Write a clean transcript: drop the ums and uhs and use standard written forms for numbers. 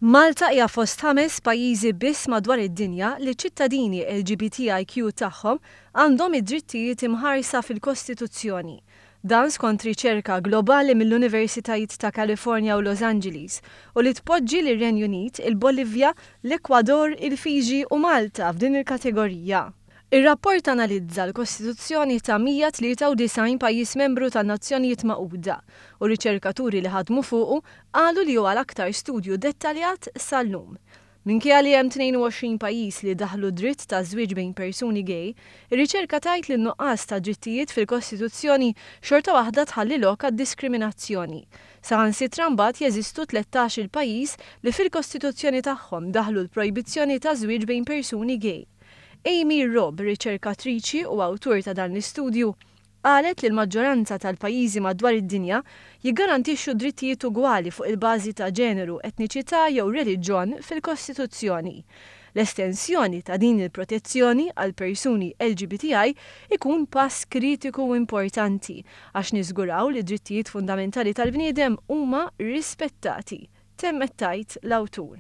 Malta hija fost 5 pajjiżi biss madwar id-dinja li ċittadini LGBTIQ tagħhom għandhom id-drittijiet imħarsa fil-Kostituzzjoni. Dan skont riċerka globali mill-Universitajiet ta' California u Los Angeles u li tpoġġi lir-Renju Unit, il-Bolivja, l-Ekwador, il-Fiji u Malta f'din il-kategorija. Ir-rapport analizza l-Kostituzzjoni ta' 193 pajjiż membru tan-Nazzjonijiet Magħquda u riċerkaturi li ħadmu fuqu qalu li huwa l-aktar studju dettaljat sal-lum. Minkejja li hemm 22 pajjiż li daħlu dritt ta' żwieġ bejn persuni gay, ir-riċerka tgħid li n-nuqqas ta' drittijiet fil-Kostituzzjoni xorta waħda tħalli lok għad-diskriminazzjoni. Saħansitra mbagħad jeżistu 13-il pajjiż li fil-Kostituzzjoni tagħhom daħlu l-projbizzjoni ta' żwieġ bejn persuni gay. Amy Robb, riċerkatriċi u awtur ta' dan l-istudju, qalet li l-maġġoranza tal-pajjiżi madwar id-dinja jiggarantixxu drittijiet ugwali fuq il-bażi ta' ġeneru, etniċità jew reliġjon fil-Kostituzzjoni. L-estensjoni ta' din il-protezzjoni għal persuni LGBTI ikun pass kritiku u importanti għax niżguraw li drittijiet fundamentali tal-bniedem huma rispettati. Temmet tajt l-awtur.